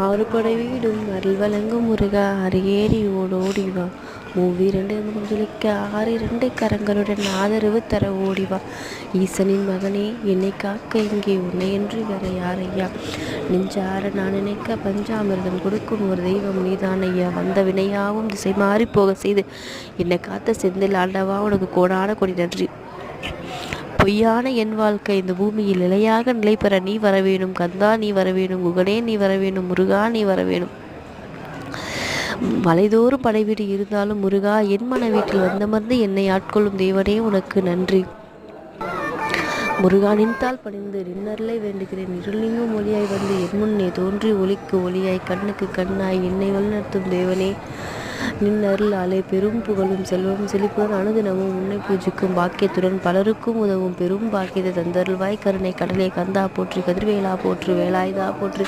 ஆறுபடை வீடும் அருள் வழங்கும் முருகா அரியேறி ஓடோடிவா. மூவிரண்டு முன்ஜொலிக்க ஆறிரண்டு கரங்களுடன் ஆதரவு தர ஓடிவா. ஈசனின் மகனே என்னை காக்க இங்கே உன்னையன்று வேற யாரையா. நெஞ்சார நான் நினைக்க பஞ்சாமிர்தம் கொடுக்கும் ஒரு தெய்வம் நீதான் ஐயா. வந்த வினையாவும் திசை மாறி போக செய்து என்னை காத்த செந்தில் ஆண்டவா உனக்கு கோடான கொடி நன்றி. பொய்யான என் வாழ்க்கை இந்த பூமியில் நிலையாக நிலை பெற நீ வரவேணும் கந்தா, நீ வரவேணும் குகனே, நீ வரவேணும் முருகா, நீ வரவேணும். மலைதோறும் படைவீடு இருந்தாலும் முருகா என் மன வீட்டில் வந்தமர்ந்து என்னை ஆட்கொள்ளும் தேவனே உனக்கு நன்றி. முருகா நின்றால் பணிந்து நின்னருளை வேண்டுகிறேன். இருள் நீங்கும் ஒளியாய் வந்து என் முன்னே தோன்றி ஒளிக்கு ஒளியாய் கண்ணுக்கு கண்ணாய் என்னை வழிநடத்தும் தேவனே நின்னருளாலே பெரும் புகழும் செல்வம் செழிப்புடன் அனுதினமும் உன்னை பூஜிக்கும் பாக்கியத்துடன் பலருக்கும் உதவும் பெரும் பாக்கியத்தை தந்தருள்வாய். கருணை கடலே கந்தா போற்றி, கதிர்வேலா போற்றி, வேலாயுதா போற்றி,